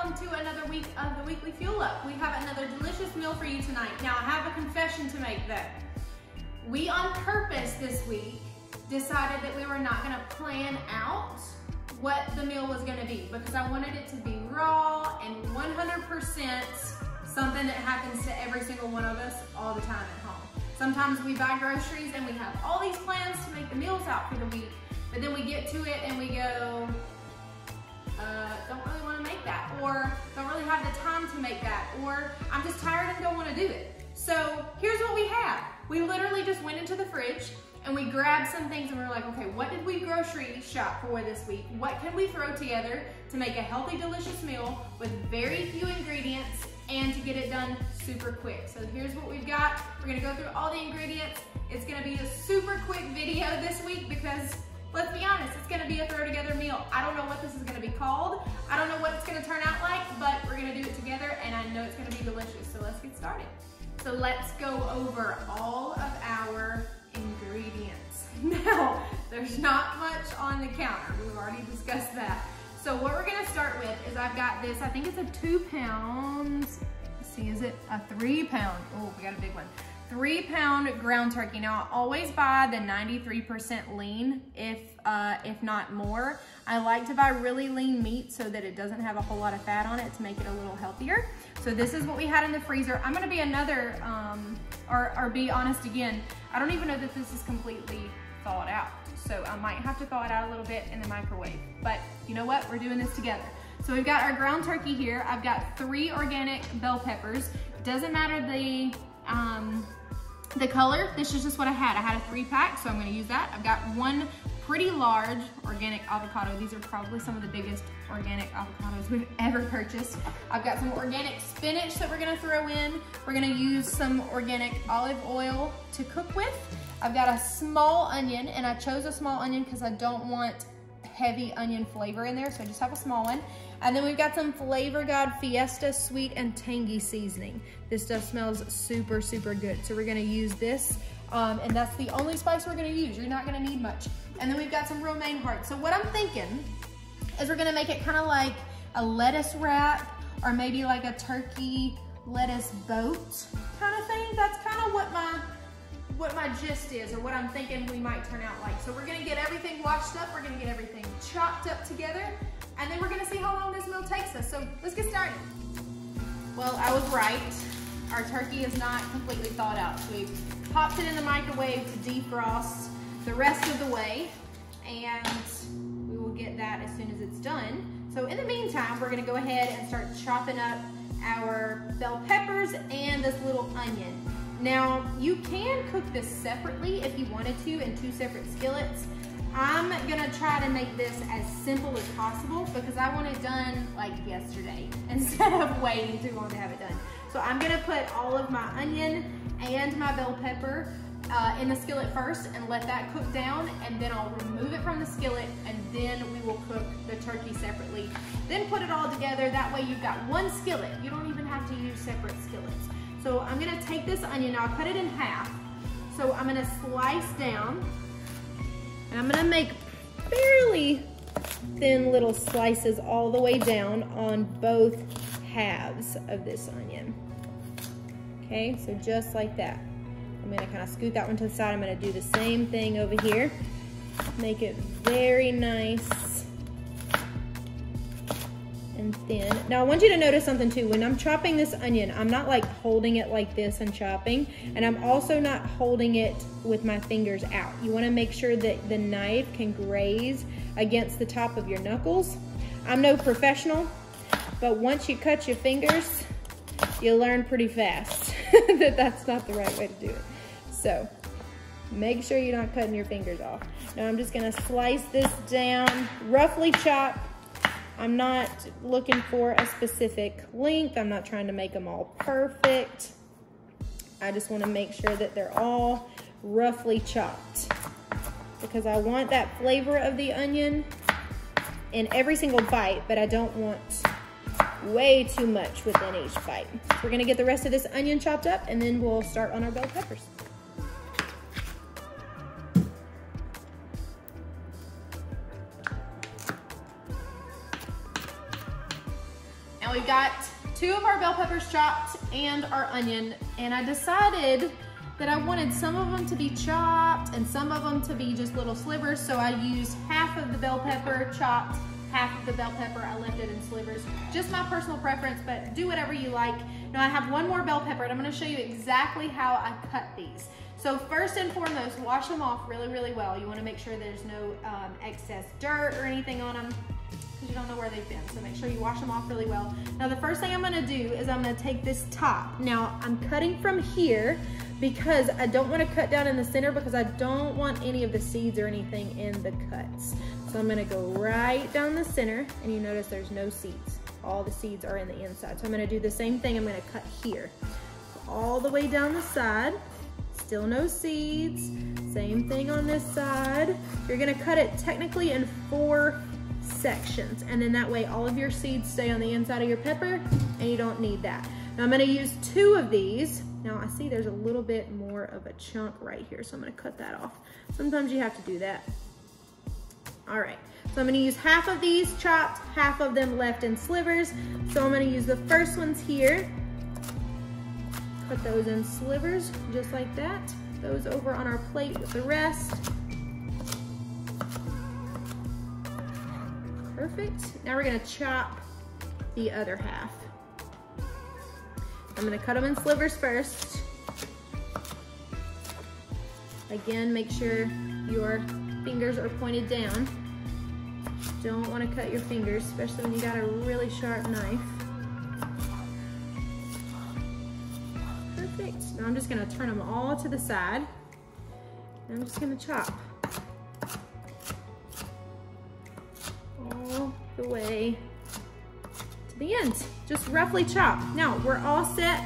welcome to another week of the Weekly Fuel Up. We have another delicious meal for you tonight. Now, I have a confession to make though. We on purpose this week decided that we were not gonna plan out what the meal was gonna be because I wanted it to be raw and 100% something that happens to every single one of us all the time at home. Sometimes we buy groceries and we have all these plans to make the meals out for the week, but then we get to it and we go, don't really want to make that, or don't really have the time to make that, or I'm just tired and don't want to do it. So here's what we have. We literally just went into the fridge and we grabbed some things and we were like, okay, what did we grocery shop for this week? What can we throw together to make a healthy, delicious meal with very few ingredients and to get it done super quick? So here's what we've got. We're gonna go through all the ingredients. It's gonna be a super quick video this week because let's be honest, it's gonna be a throw together meal. I don't know what this is gonna be called. I don't know what it's gonna turn out like, but we're gonna do it together and I know it's gonna be delicious. So let's get started. So let's go over all of our ingredients. Now, there's not much on the counter. We've already discussed that. So what we're gonna start with is I've got this, I think it's a 2 pounds. Let's see, is it a 3 pound? Oh, we got a big one. 3 pound ground turkey. Now I always buy the 93% lean, if not more. I like to buy really lean meat so that it doesn't have a whole lot of fat on it to make it a little healthier. So this is what we had in the freezer. I'm gonna be or be honest again, I don't even know that this is completely thawed out. So I might have to thaw it out a little bit in the microwave. But you know what, we're doing this together. So we've got our ground turkey here. I've got 3 organic bell peppers. Doesn't matter the color, this is just what I had. I had a 3-pack, so I'm gonna use that. I've got 1 pretty large organic avocado. These are probably some of the biggest organic avocados we've ever purchased. I've got some organic spinach that we're gonna throw in. We're gonna use some organic olive oil to cook with. I've got a small onion, and I chose a small onion because I don't want heavy onion flavor in there, so I just have a small one. And then we've got some Flavor God Fiesta sweet and tangy seasoning. This stuff smells super, super good. So we're gonna use this, and that's the only spice we're gonna use. You're not gonna need much. And then we've got some romaine hearts. So what I'm thinking is we're gonna make it kind of like a lettuce wrap, or maybe like a turkey lettuce boat kind of thing. That's kind of what my gist is, or what I'm thinking we might turn out like. So we're gonna get everything washed up, we're gonna get everything chopped up together, and then we're gonna see how long this meal takes us. So let's get started. Well, I was right. Our turkey is not completely thawed out. So we've popped it in the microwave to defrost the rest of the way, and we will get that as soon as it's done. So in the meantime, we're gonna go ahead and start chopping up our bell peppers and this little onion. Now, you can cook this separately if you wanted to in 2 separate skillets. I'm gonna try to make this as simple as possible because I want it done like yesterday instead of waiting too long to have it done. So I'm gonna put all of my onion and my bell pepper in the skillet first and let that cook down, and then I'll remove it from the skillet, and then we will cook the turkey separately. Then put it all together. That way you've got 1 skillet. You don't even have to use separate skillets. So I'm gonna take this onion, now I'll cut it in half. So I'm gonna slice down, and I'm gonna make fairly thin little slices all the way down on both halves of this onion. Okay, so just like that. I'm gonna kind of scoot that one to the side. I'm gonna do the same thing over here. Make it very nice and thin. Now I want you to notice something too. When I'm chopping this onion, I'm not like holding it like this and chopping, and I'm also not holding it with my fingers out. You want to make sure that the knife can graze against the top of your knuckles. I'm no professional, but once you cut your fingers, you learn pretty fast that that's not the right way to do it. So make sure you're not cutting your fingers off. Now I'm just gonna slice this down, roughly chop. I'm not looking for a specific length. I'm not trying to make them all perfect. I just want to make sure that they're all roughly chopped because I want that flavor of the onion in every single bite, but I don't want way too much within each bite. So we're gonna get the rest of this onion chopped up, and then we'll start on our bell peppers. we got 2 of our bell peppers chopped and our onion, and I decided that I wanted some of them to be chopped and some of them to be just little slivers, so I used half of the bell pepper chopped, half of the bell pepper I left it in slivers. Just my personal preference, but do whatever you like. Now I have 1 more bell pepper, and I'm gonna show you exactly how I cut these. So first and foremost, wash them off really, really well. You wanna make sure there's no excess dirt or anything on them, because you don't know where they've been. So make sure you wash them off really well. Now the first thing I'm gonna do is I'm gonna take this top. Now I'm cutting from here because I don't wanna cut down in the center, because I don't want any of the seeds or anything in the cuts. So I'm gonna go right down the center, and you notice there's no seeds. All the seeds are in the inside. So I'm gonna do the same thing. I'm gonna cut here. All the way down the side, still no seeds. Same thing on this side. You're gonna cut it technically in 4 sections, and then that way all of your seeds stay on the inside of your pepper, and you don't need that. Now I'm gonna use 2 of these. Now I see there's a little bit more of a chunk right here, so I'm gonna cut that off. Sometimes you have to do that. All right, so I'm gonna use half of these chopped, half of them left in slivers. So I'm gonna use the first ones here. Put those in slivers, just like that. Those over on our plate with the rest. Perfect. Now we're gonna chop the other half. I'm gonna cut them in slivers first. Again, make sure your fingers are pointed down. Don't wanna cut your fingers, especially when you got a really sharp knife. Perfect. Now I'm just gonna turn them all to the side. And I'm just gonna chop all the way to the end. Just roughly chop. Now we're all set.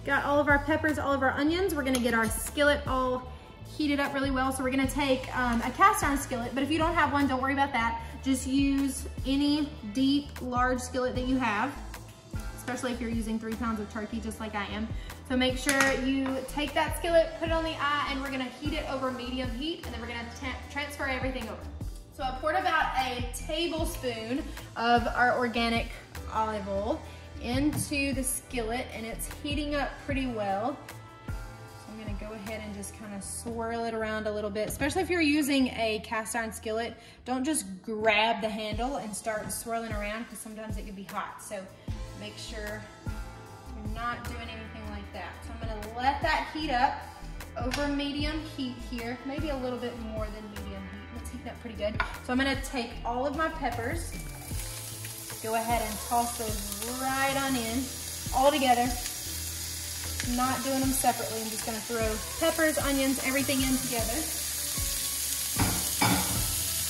Got all of our peppers, all of our onions. We're gonna get our skillet all heated up really well. So we're gonna take a cast iron skillet, but if you don't have one, don't worry about that. Just use any deep, large skillet that you have, especially if you're using 3 pounds of turkey, just like I am. So make sure you take that skillet, put it on the eye, and we're gonna heat it over medium heat, and then we're gonna transfer everything over. So I poured about a tablespoon of our organic olive oil into the skillet, and it's heating up pretty well. So I'm gonna go ahead and just kind of swirl it around a little bit, especially if you're using a cast iron skillet. Don't just grab the handle and start swirling around, because sometimes it can be hot. So make sure you're not doing anything like that. So I'm gonna let that heat up over medium heat here, maybe a little bit more than medium heat. It's heating up pretty good. So I'm gonna take all of my peppers, go ahead and toss those right on in, all together. Not doing them separately. I'm just gonna throw peppers, onions, everything in together.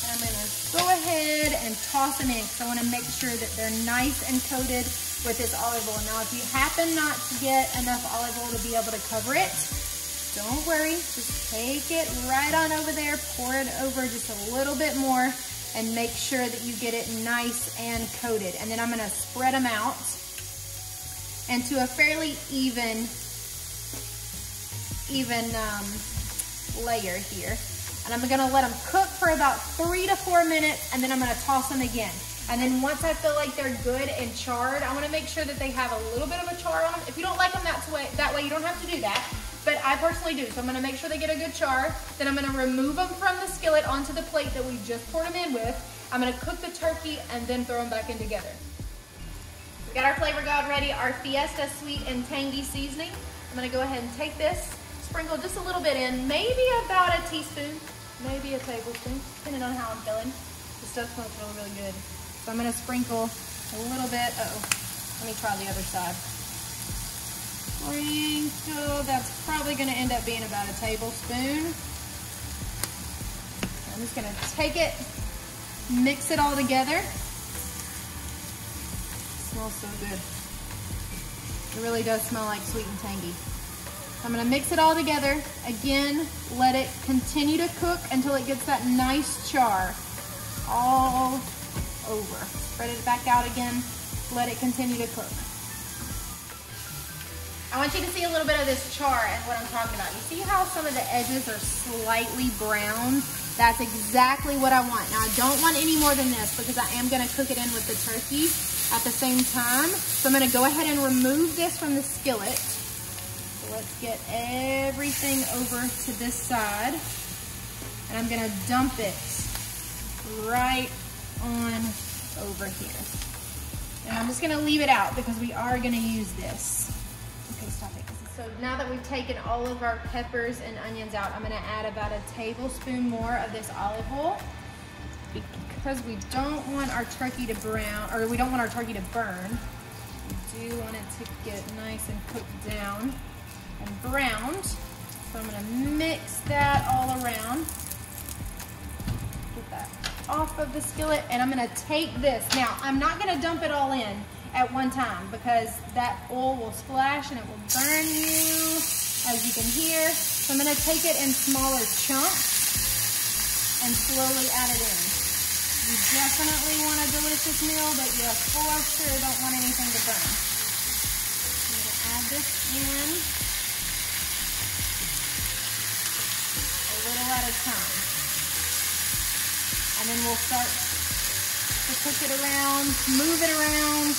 And I'm gonna go ahead and toss them in, because I wanna make sure that they're nice and coated with this olive oil. Now, if you happen not to get enough olive oil to be able to cover it, don't worry, just take it right on over there, pour it over just a little bit more, and make sure that you get it nice and coated. And then I'm gonna spread them out into a fairly even layer here. And I'm gonna let them cook for about 3 to 4 minutes, and then I'm gonna toss them again. And then once I feel like they're good and charred, I wanna make sure that they have a little bit of a char on them. If you don't like them that way, you don't have to do that. But I personally do, so I'm gonna make sure they get a good char. Then I'm gonna remove them from the skillet onto the plate that we just poured them in with. I'm gonna cook the turkey and then throw them back in together. We got our flavor guide ready, our Fiesta sweet and tangy seasoning. I'm gonna go ahead and take this, sprinkle just a little bit in, maybe about a teaspoon, maybe a tablespoon, depending on how I'm feeling. This stuff smells really, really good. So I'm gonna sprinkle a little bit, let me try the other side. Sprinkle, that's probably gonna end up being about a tablespoon. I'm just gonna take it, mix it all together. It smells so good. It really does smell like sweet and tangy. I'm gonna mix it all together. Again, let it continue to cook until it gets that nice char all over. Spread it back out again, let it continue to cook. I want you to see a little bit of this char and what I'm talking about. You see how some of the edges are slightly brown? That's exactly what I want. Now I don't want any more than this, because I am gonna cook it in with the turkey. at the same time. So I'm gonna go ahead and remove this from the skillet. So let's get everything over to this side. And I'm gonna dump it right on over here. And I'm just gonna leave it out because we are gonna use this. Okay, stop it. So now that we've taken all of our peppers and onions out, I'm gonna add about a tablespoon more of this olive oil because we don't want our turkey to brown, or we don't want our turkey to burn. We do want it to get nice and cooked down and browned. So I'm gonna mix that all around. Get that off of the skillet, and I'm gonna take this. Now, I'm not gonna dump it all in at one time because that oil will splash and it will burn you, as you can hear. So I'm gonna take it in smaller chunks and slowly add it in. You definitely want a delicious meal, but you for sure don't want anything to burn. I'm gonna add this in a little at a time. And then we'll start to cook it around, move it around,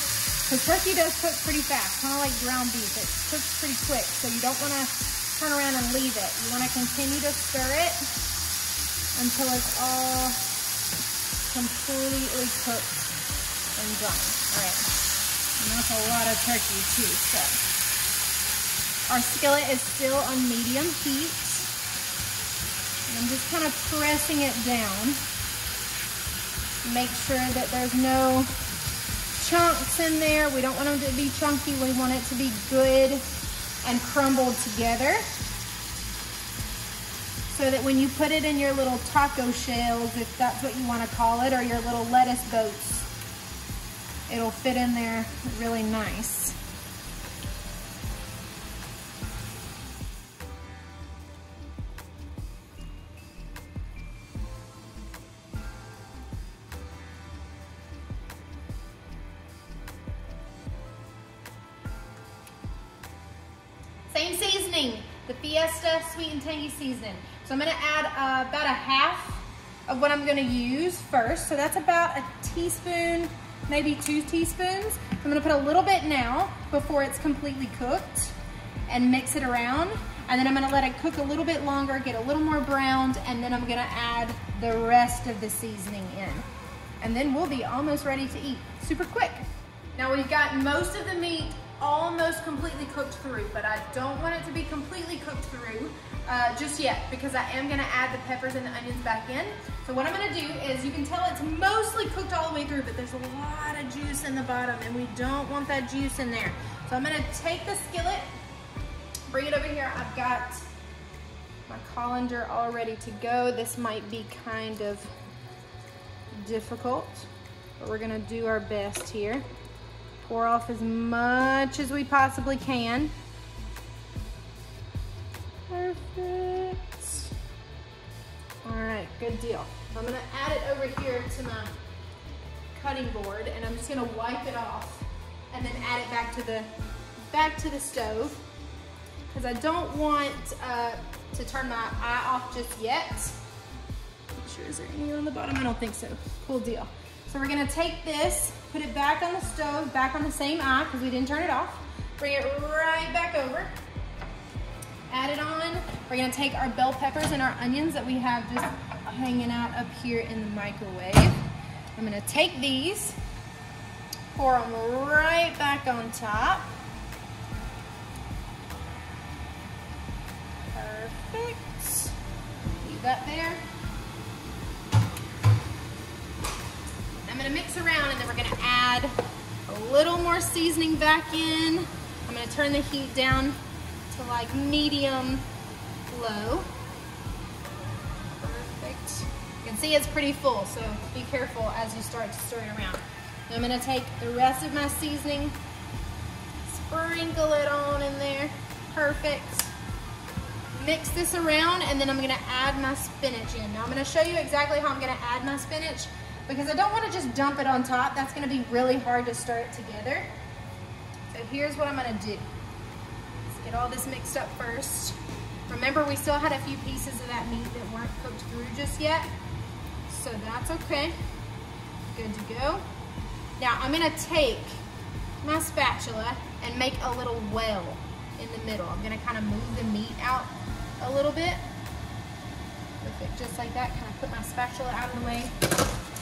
because turkey does cook pretty fast, kind of like ground beef. It cooks pretty quick, so you don't want to turn around and leave it. You want to continue to stir it until it's all completely cooked and done. All right, and that's a lot of turkey too. So our skillet is still on medium heat. And I'm just kind of pressing it down. Make sure that there's no chunks in there. We don't want them to be chunky. We want it to be good and crumbled together so that when you put it in your little taco shells, if that's what you want to call it, or your little lettuce boats, it'll fit in there really nice. Same seasoning, the Fiesta sweet and tangy seasoning. So I'm gonna add about a half of what I'm gonna use first. So that's about a teaspoon, maybe 2 teaspoons. I'm gonna put a little bit now before it's completely cooked and mix it around. And then I'm gonna let it cook a little bit longer, get a little more browned, and then I'm gonna add the rest of the seasoning in. And then we'll be almost ready to eat, super quick. Now we've got most of the meat almost completely cooked through, but I don't want it to be completely cooked through just yet because I am gonna add the peppers and the onions back in. So what I'm gonna do is, you can tell it's mostly cooked all the way through, but there's a lot of juice in the bottom and we don't want that juice in there. So I'm gonna take the skillet, bring it over here. I've got my colander all ready to go. This might be kind of difficult, but we're gonna do our best here. Pour off as much as we possibly can. Perfect. All right, good deal. I'm gonna add it over here to my cutting board, and I'm just gonna wipe it off and then add it back to the stove, because I don't want to turn my eye off just yet. Make sure, is there any on the bottom? I don't think so. Cool deal. So we're gonna take this, put it back on the stove, back on the same eye because we didn't turn it off. Bring it right back over. Add it on. We're gonna take our bell peppers and our onions that we have just hanging out up here in the microwave. I'm gonna take these, pour them right back on top. Perfect. Leave that there. I'm gonna mix around, and then we're gonna add a little more seasoning back in. I'm gonna turn the heat down to like medium low. Perfect. You can see it's pretty full, so be careful as you start to stir it around. I'm gonna take the rest of my seasoning, sprinkle it on in there. Perfect. Mix this around, and then I'm gonna add my spinach in. Now I'm gonna show you exactly how I'm gonna add my spinach, because I don't want to just dump it on top. That's going to be really hard to stir it together. So here's what I'm going to do. Let's get all this mixed up first. Remember, we still had a few pieces of that meat that weren't cooked through just yet, so that's okay. Good to go. Now I'm gonna take my spatula and make a little well in the middle. I'm gonna kind of move the meat out a little bit. Perfect, just like that. Kind of put my spatula out of the way.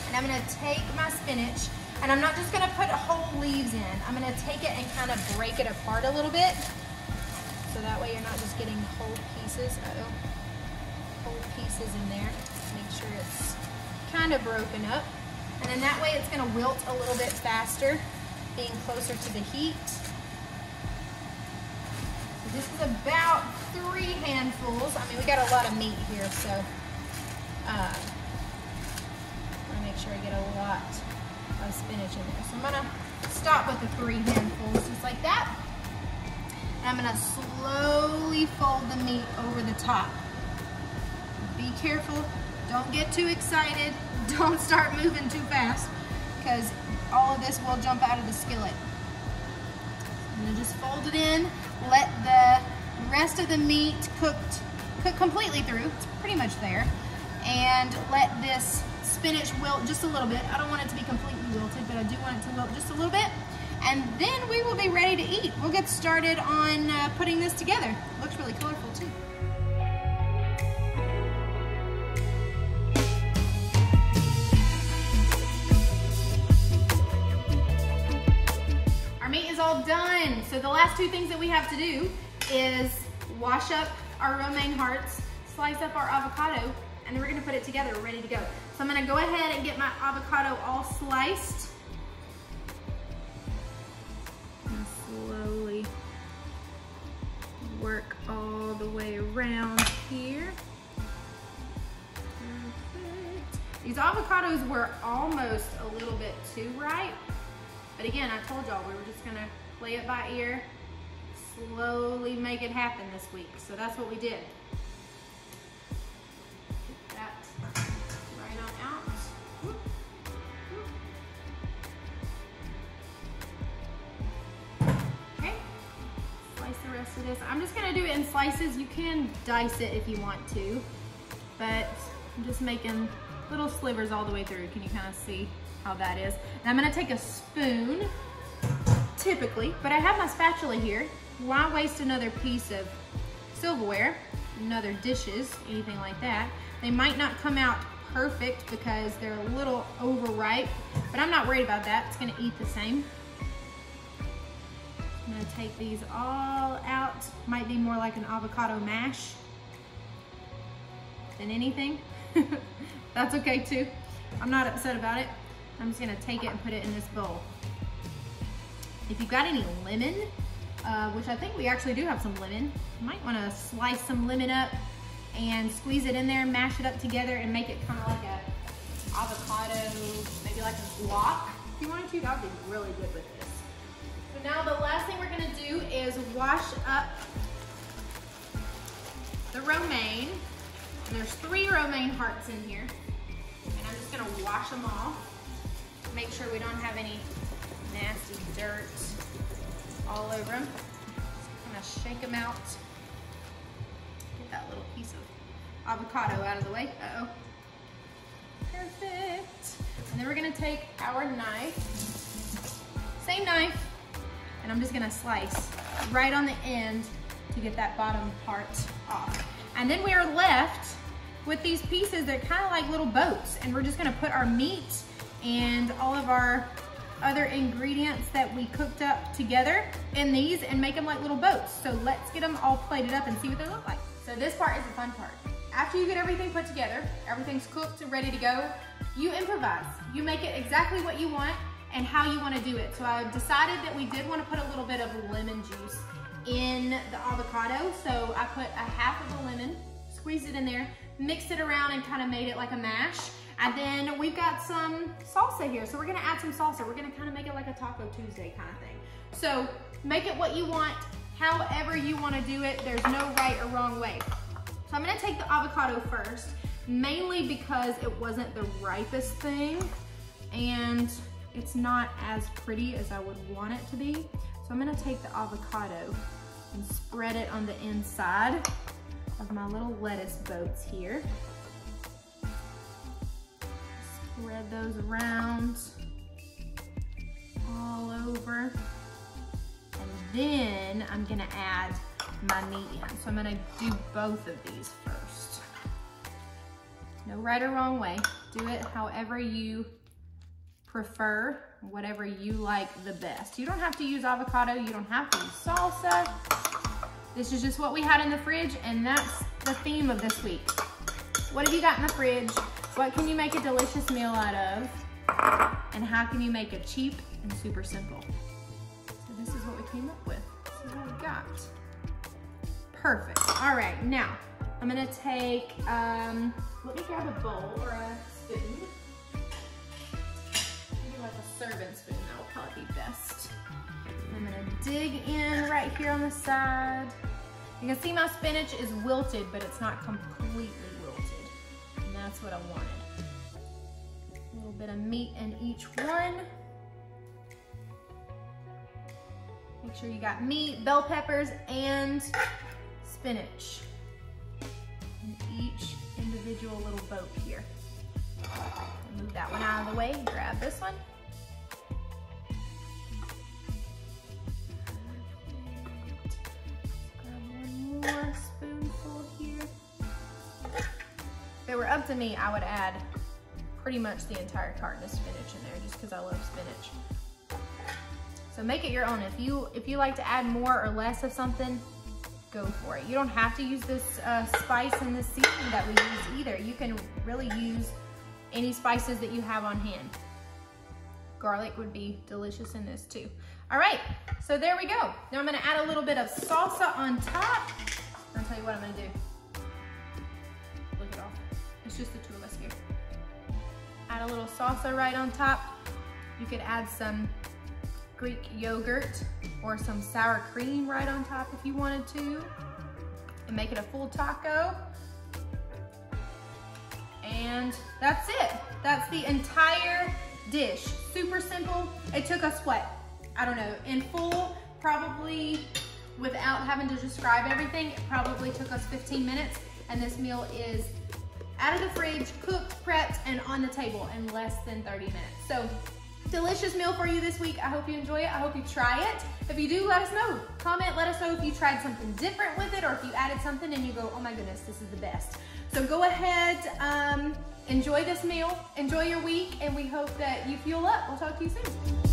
And I'm gonna take my spinach, and I'm not just gonna put whole leaves in. I'm gonna take it and kind of break it apart a little bit. So that way you're not just getting whole pieces. Whole pieces in there. Make sure it's kind of broken up. And then that way it's gonna wilt a little bit faster, being closer to the heat. This is about 3 handfuls. I mean, we got a lot of meat here, so I want to make sure I get a lot of spinach in there. So I'm gonna stop with the 3 handfuls, just like that. And I'm gonna slowly fold the meat over the top. Be careful, don't get too excited. Don't start moving too fast, because all of this will jump out of the skillet. I'm gonna just fold it in, let the rest of the meat cook completely through. It's pretty much there. And let this spinach wilt just a little bit. I don't want it to be completely wilted, but I do want it to wilt just a little bit. And then we will be ready to eat. We'll get started on putting this together. Looks really colorful too. All done. So the last 2 things that we have to do is wash up our romaine hearts, slice up our avocado, and then we're gonna put it together. We're ready to go. So I'm gonna go ahead and get my avocado all sliced. And slowly work all the way around here. Perfect. These avocados were almost a little bit too ripe. But again, I told y'all we were just gonna play it by ear, slowly make it happen this week. So that's what we did. Get that right on out. Whoop, whoop. Okay, slice the rest of this. I'm just gonna do it in slices. You can dice it if you want to, but I'm just making little slivers all the way through. Can you kind of see how that is? And I'm gonna take a spoon, typically, but I have my spatula here. Why waste another piece of silverware, another dishes, anything like that? They might not come out perfect because they're a little overripe, but I'm not worried about that. It's gonna eat the same. I'm gonna take these all out. Might be more like an avocado mash than anything. That's okay too. I'm not upset about it. I'm just gonna take it and put it in this bowl. If you've got any lemon, which I think we actually do have some lemon, you might wanna slice some lemon up and squeeze it in there, mash it up together, and make it kind of like a avocado, maybe like a block. If you wanted to, that would be really good with this. So now the last thing we're gonna do is wash up the romaine. And there's 3 romaine hearts in here. And I'm just gonna wash them off. Make sure we don't have any nasty dirt all over them. Just kind of shake them out. Get that little piece of avocado out of the way. Uh-oh. Perfect. And then we're gonna take our knife, same knife, and I'm just gonna slice right on the end to get that bottom part off. And then we are left with these pieces that are kind of like little boats, and we're just gonna put our meat and all of our other ingredients that we cooked up together in these and make them like little boats. So let's get them all plated up and see what they look like. So this part is the fun part. After you get everything put together, everything's cooked and ready to go, you improvise. You make it exactly what you want and how you want to do it. So I decided that we did want to put a little bit of lemon juice in the avocado. So I put a half of the lemon, squeezed it in there, mixed it around and kind of made it like a mash. And then we've got some salsa here. So we're gonna add some salsa. We're gonna kind of make it like a Taco Tuesday kind of thing. So make it what you want, however you wanna do it. There's no right or wrong way. So I'm gonna take the avocado first, mainly because it wasn't the ripest thing and it's not as pretty as I would want it to be. So I'm gonna take the avocado and spread it on the inside of my little lettuce boats here. Spread those around. over. And then I'm gonna add my meat in. So I'm gonna do both of these first. No right or wrong way. Do it however you prefer, whatever you like the best. You don't have to use avocado, you don't have to use salsa. This is just what we had in the fridge, and that's the theme of this week. What have you got in the fridge? What can you make a delicious meal out of? And how can you make it cheap and super simple? So this is what we came up with. This is what we got. Perfect. All right, now I'm gonna take, let me grab a bowl or a spoon. Maybe like a serving spoon, that will probably be best. I'm gonna dig in right here on the side. You can see my spinach is wilted, but it's not completely wilted. And that's what I wanted. A little bit of meat in each one. Make sure you got meat, bell peppers, and spinach in each individual little boat here. I'll move that one out of the way, grab this one. More spoonful here. If it were up to me, I would add pretty much the entire carton of spinach in there just because I love spinach. So make it your own. If you like to add more or less of something, go for it. You don't have to use this spice and this seasoning that we use either. You can really use any spices that you have on hand. Garlic would be delicious in this too. All right, so there we go. Now I'm gonna add a little bit of salsa on top. I'll tell you what I'm gonna do. Look it off. It's just the two of us here. Add a little salsa right on top. You could add some Greek yogurt or some sour cream right on top if you wanted to, and make it a full taco. And that's it. That's the entire dish. Super simple. It took us what? I don't know, in full, probably without having to describe everything, it probably took us 15 minutes, and this meal is out of the fridge, cooked, prepped, and on the table in less than 30 minutes. So, delicious meal for you this week. I hope you enjoy it. I hope you try it. If you do, let us know. Comment, let us know if you tried something different with it, or if you added something and you go, oh my goodness, this is the best. So go ahead, enjoy this meal, enjoy your week, and we hope that you fuel up. We'll talk to you soon.